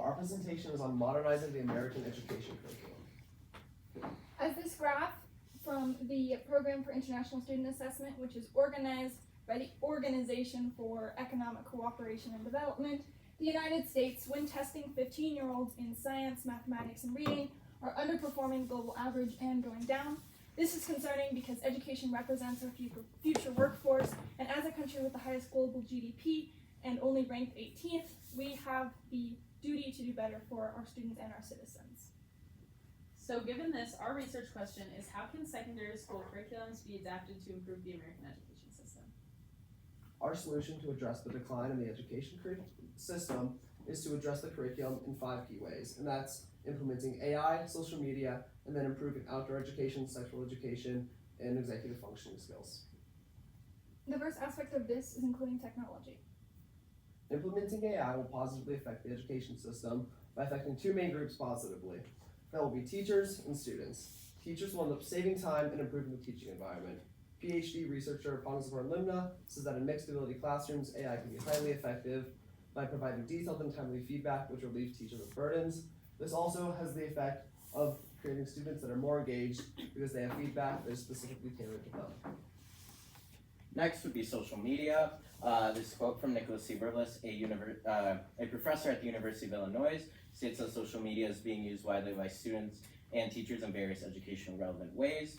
Our presentation is on modernizing the American education curriculum. As this graph from the Program for International Student Assessment, which is organized by the Organization for Economic Cooperation and Development, the United States, when testing 15-year-olds in science, mathematics, and reading, are underperforming global average and going down. This is concerning because education represents our future workforce, and as a country with the highest global GDP and only ranked 18th, we have the duty to do better for our students and our citizens. So given this, our research question is, how can secondary school curriculums be adapted to improve the American education system? Our solution to address the decline in the education system is to address the curriculum in 5 key ways, and that's implementing AI, social media, and then improving outdoor education, sexual education, and executive functioning skills. The first aspect of this is including technology. Implementing AI will positively affect the education system by affecting 2 main groups positively. That will be teachers and students. Teachers will end up saving time and improving the teaching environment. PhD researcher Panaswar Limna says that in mixed ability classrooms, AI can be highly effective by providing detailed and timely feedback, which relieves teachers of burdens. This also has the effect of creating students that are more engaged because they have feedback that is specifically tailored to them. Next would be social media. This quote from Nicholas C. Berlis, a professor at the University of Illinois, states that social media is being used widely by students and teachers in various educational relevant ways,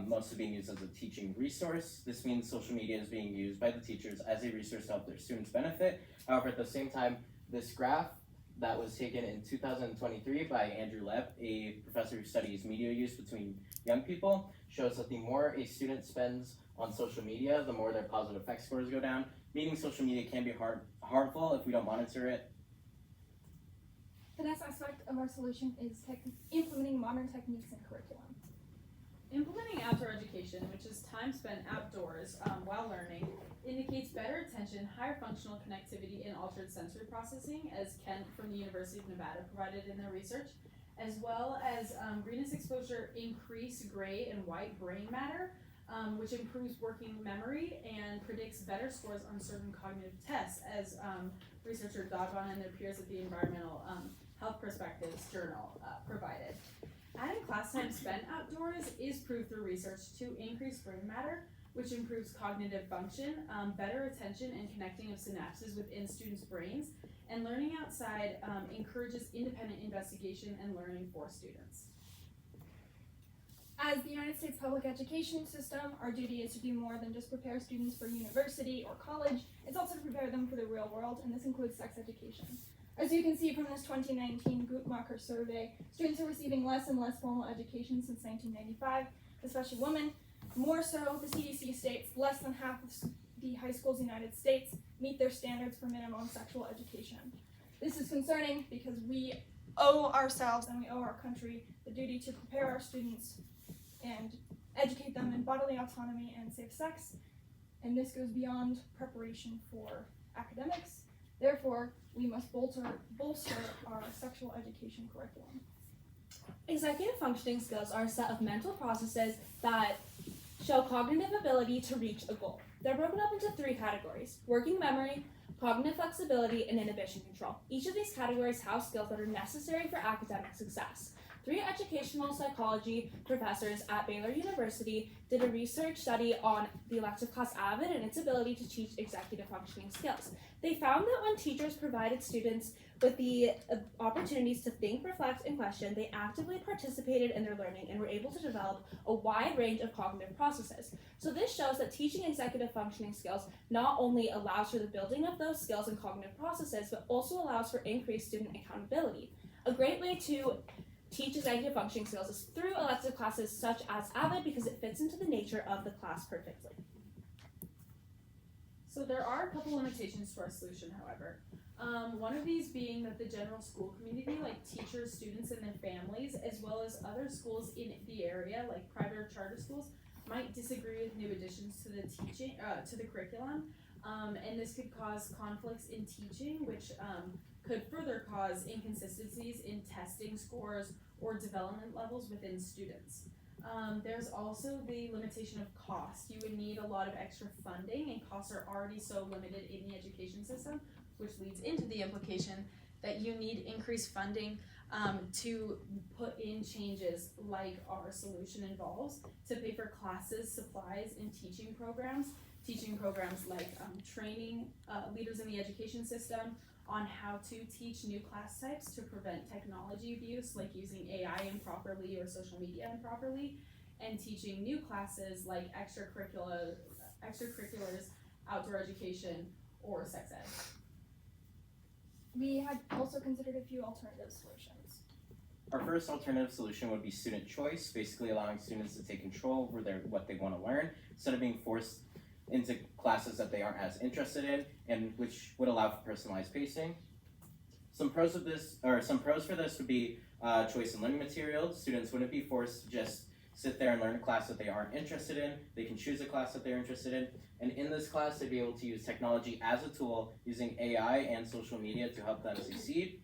mostly being used as a teaching resource. This means social media is being used by the teachers as a resource to help their students benefit. However, at the same time, this graph that was taken in 2023 by Andrew Lepp, a professor who studies media use between young people, shows that the more a student spends on social media, the more their positive effect scores go down, meaning social media can be harmful if we don't monitor it. The next aspect of our solution is implementing modern techniques in curriculum. Implementing outdoor education, which is time spent outdoors while learning, indicates better attention, higher functional connectivity, and altered sensory processing, as Kent from the University of Nevada provided in their research, as well as greenness exposure increase gray and white brain matter, which improves working memory and predicts better scores on certain cognitive tests, as researcher Dogon and their peers at the Environmental Health Perspectives Journal provided. Adding class time spent outdoors is proved through research to increase brain matter, which improves cognitive function, better attention and connecting of synapses within students' brains, and learning outside encourages independent investigation and learning for students. As the United States public education system, our duty is to do more than just prepare students for university or college. It's also to prepare them for the real world, and this includes sex education. As you can see from this 2019 Guttmacher survey, students are receiving less and less formal education since 1995, especially women. More so, the CDC states less than half of the high schools in the United States meet their standards for minimum sexual education. This is concerning because we owe ourselves and we owe our country the duty to prepare our students and educate them in bodily autonomy and safe sex, and this goes beyond preparation for academics. Therefore, we must bolster our sexual education curriculum. Executive functioning skills are a set of mental processes that show cognitive ability to reach a goal. They're broken up into 3 categories: working memory, cognitive flexibility, and inhibition control. Each of these categories have skills that are necessary for academic success. 3 educational psychology professors at Baylor University did a research study on the elective class AVID and its ability to teach executive functioning skills. They found that when teachers provided students with the opportunities to think, reflect, and question, they actively participated in their learning and were able to develop a wide range of cognitive processes. So this shows that teaching executive functioning skills not only allows for the building of those skills and cognitive processes, but also allows for increased student accountability. A great way to teach executive functioning skills is through elective classes such as AVID because it fits into the nature of the class perfectly. So there are a couple limitations to our solution, however. One of these being that the general school community, like teachers, students, and their families, as well as other schools in the area, like private or charter schools, might disagree with new additions to the to the curriculum, and this could cause conflicts in teaching, which could further cause inconsistencies in testing scores or development levels within students. There's also the limitation of cost. You would need a lot of extra funding, and costs are already so limited in the education system, which leads into the implication that you need increased funding to put in changes like our solution involves to pay for classes, supplies, and teaching programs like training leaders in the education system on how to teach new class types to prevent technology abuse, like using AI improperly or social media improperly, and teaching new classes like extracurriculars, outdoor education, or sex ed. We had also considered a few alternative solutions. Our first alternative solution would be student choice, basically allowing students to take control over what they want to learn instead of being forced into classes that they aren't as interested in, and which would allow for personalized pacing. Some pros for this would be choice in learning materials. Students wouldn't be forced to just sit there and learn a class that they aren't interested in. They can choose a class that they're interested in, and in this class they'd be able to use technology as a tool, using AI and social media to help them succeed.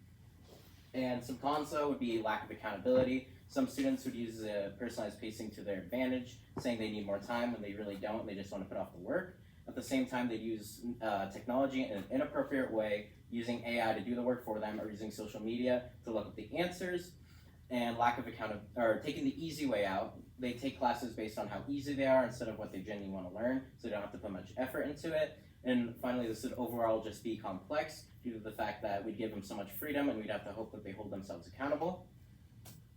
And some cons though would be lack of accountability. Some students would use personalized pacing to their advantage, saying they need more time when they really don't, they just want to put off the work. At the same time, they'd use technology in an inappropriate way, using AI to do the work for them, or using social media to look up the answers. And lack of taking the easy way out. They take classes based on how easy they are instead of what they genuinely want to learn, so they don't have to put much effort into it. And finally, this would overall just be complex due to the fact that we'd give them so much freedom and we'd have to hope that they hold themselves accountable.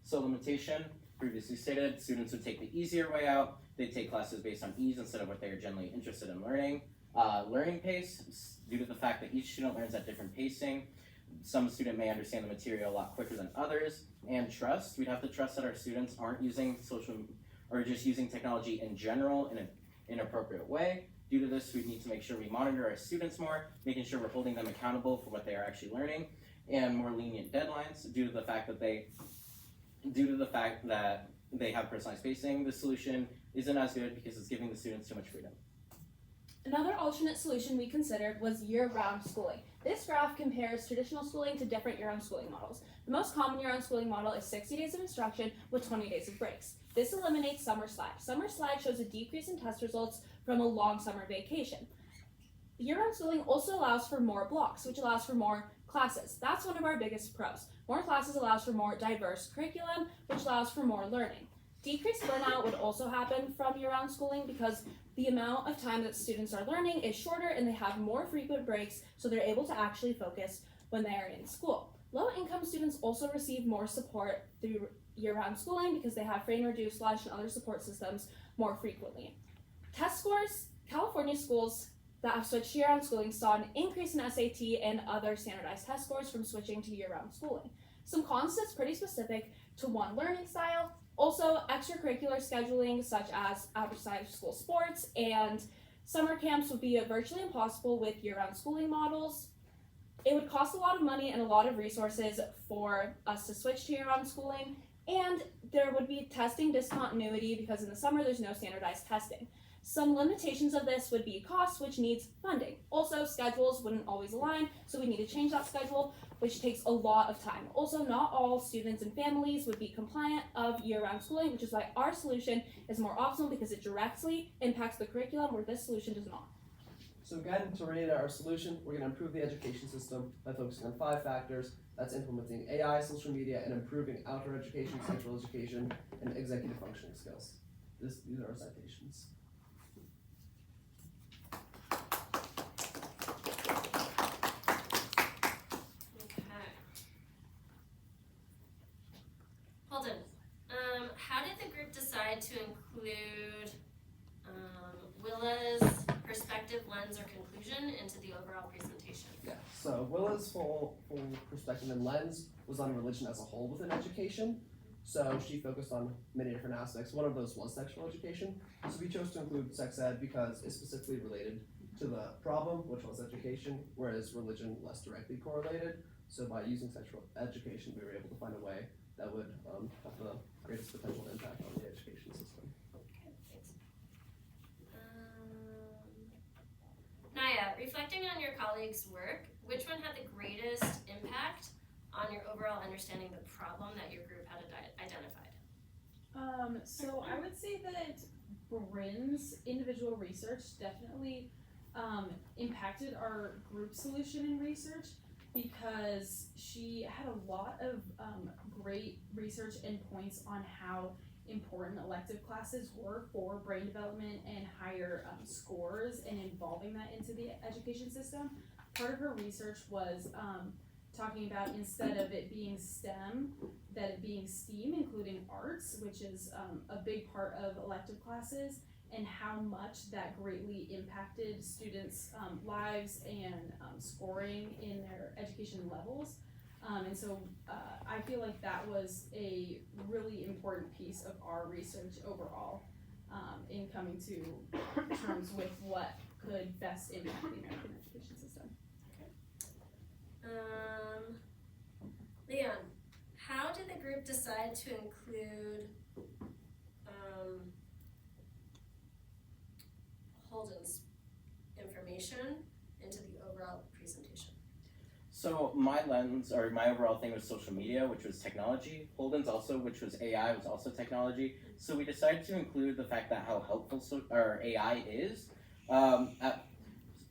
So limitation, previously stated, students would take the easier way out. They'd take classes based on ease instead of what they are generally interested in learning. Learning pace, due to the fact that each student learns at different pacing. Some student may understand the material a lot quicker than others. And trust, we'd have to trust that our students aren't using just using technology in general in an inappropriate way. Due to this, we need to make sure we monitor our students more, making sure we're holding them accountable for what they are actually learning, and more lenient deadlines due to the fact that they have personalized pacing. The solution isn't as good because it's giving the students too much freedom. Another alternate solution we considered was year-round schooling. This graph compares traditional schooling to different year-round schooling models. The most common year-round schooling model is 60 days of instruction with 20 days of breaks. This eliminates summer slide. Summer slide shows a decrease in test results from a long summer vacation. Year-round schooling also allows for more blocks, which allows for more classes. That's one of our biggest pros. More classes allows for more diverse curriculum, which allows for more learning. Decreased burnout would also happen from year-round schooling because the amount of time that students are learning is shorter and they have more frequent breaks, so they're able to actually focus when they are in school. Low-income students also receive more support through year-round schooling because they have free and reduced lunch and other support systems more frequently. Test scores, California schools that have switched to year-round schooling saw an increase in SAT and other standardized test scores from switching to year-round schooling. Some cons that's pretty specific to one learning style. Also, extracurricular scheduling such as outside of school sports and summer camps would be virtually impossible with year-round schooling models. It would cost a lot of money and a lot of resources for us to switch to year-round schooling, and there would be testing discontinuity because in the summer there's no standardized testing. Some limitations of this would be cost, which needs funding. Also, schedules wouldn't always align, so we need to change that schedule, which takes a lot of time. Also, not all students and families would be compliant of year-round schooling, which is why our solution is more optional because it directly impacts the curriculum where this solution does not. So again, to reiterate our solution, we're going to improve the education system by focusing on 5 factors. That's implementing AI, social media, and improving outdoor education, central education, and executive functioning skills. These are our citations. Holden, how did the group decide to include Willa's perspective, lens, or conclusion into the overall presentation? Yeah, so Willa's full perspective and lens was on religion as a whole within education. So she focused on many different aspects. One of those was sexual education. So we chose to include sex ed because it's specifically related to the problem, which was education, whereas religion less directly correlated. So by using sexual education, we were able to find a way that would have the greatest potential impact on the education system. Naya, reflecting on your colleagues' work, which one had the greatest impact on your overall understanding of the problem that your group had identified? So I would say that Bryn's individual research definitely impacted our group solution in research. because she had a lot of great research and points on how important elective classes were for brain development and higher scores and involving that into the education system. Part of her research was talking about, instead of it being STEM, that it being STEAM, including arts, which is a big part of elective classes, and how much that greatly impacted students' lives and scoring in their education levels. And so I feel like that was a really important piece of our research overall in coming to terms with what could best impact the American education system. Leon, how did the group decide to include Holden's information into the overall presentation? So my lens, or my overall thing was social media, which was technology. Holden's also, which was AI, was also technology. So we decided to include the fact that how helpful AI is.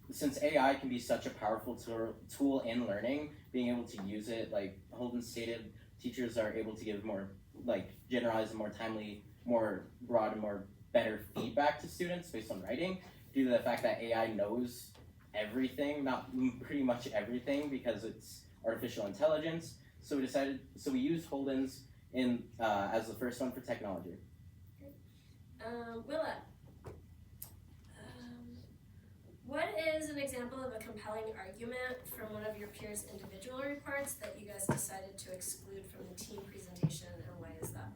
Since AI can be such a powerful tool in learning, being able to use it, like Holden stated, teachers are able to give more, like, generalized and more timely, more broad and more better feedback to students based on writing, due to the fact that AI knows everything, not pretty much everything, because it's artificial intelligence. So we used Holden's in as the first one for technology. Willa, what is an example of a compelling argument from one of your peers' individual reports that you guys decided to exclude from the team presentation, and why is that?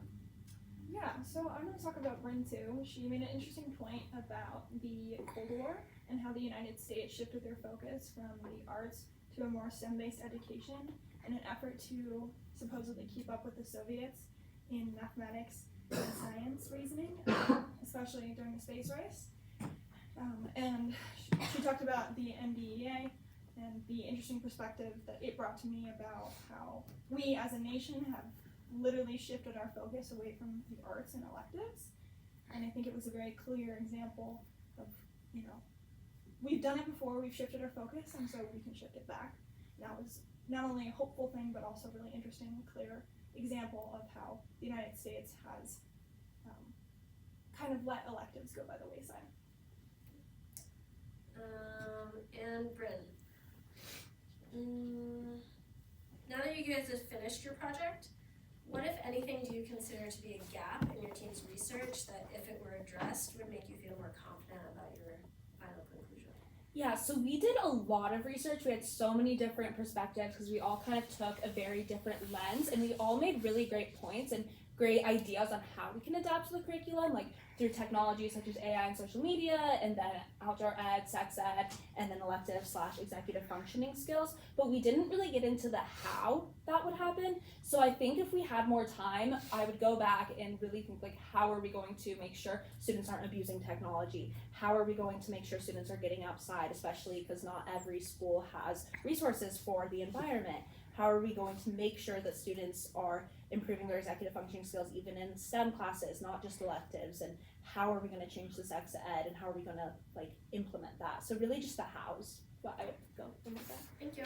Yeah, so I'm going to talk about Bryn too. She made an interesting point about the Cold War and how the United States shifted their focus from the arts to a more STEM-based education in an effort to supposedly keep up with the Soviets in mathematics and science reasoning, especially during the space race. And she talked about the NDEA and the interesting perspective that it brought to me about how we as a nation have literally shifted our focus away from the arts and electives. And I think it was a very clear example of, we've done it before, we've shifted our focus, and so we can shift it back. And that was not only a hopeful thing, but also really interesting and clear example of how the United States has kind of let electives go by the wayside. And Bryn, now that you guys have finished your project, what, if anything, do you consider to be a gap in your team's research that, if it were addressed, would make you feel more confident about your final conclusion? Yeah, so we did a lot of research. We had so many different perspectives because we all kind of took a very different lens, and we all made really great points and great ideas on how we can adapt to the curriculum, like through technology such as AI and social media, and then outdoor ed, sex ed, and then elective/executive functioning skills. But we didn't really get into the how that would happen. So I think if we had more time, I would go back and really think, like, how are we going to make sure students aren't abusing technology? How are we going to make sure students are getting outside, especially because not every school has resources for the environment? How are we going to make sure that students are improving their executive functioning skills even in STEM classes, not just electives? And how are we going to change the sex ed, and how are we going to implement that? So really just the hows, what I would go with that. Thank you.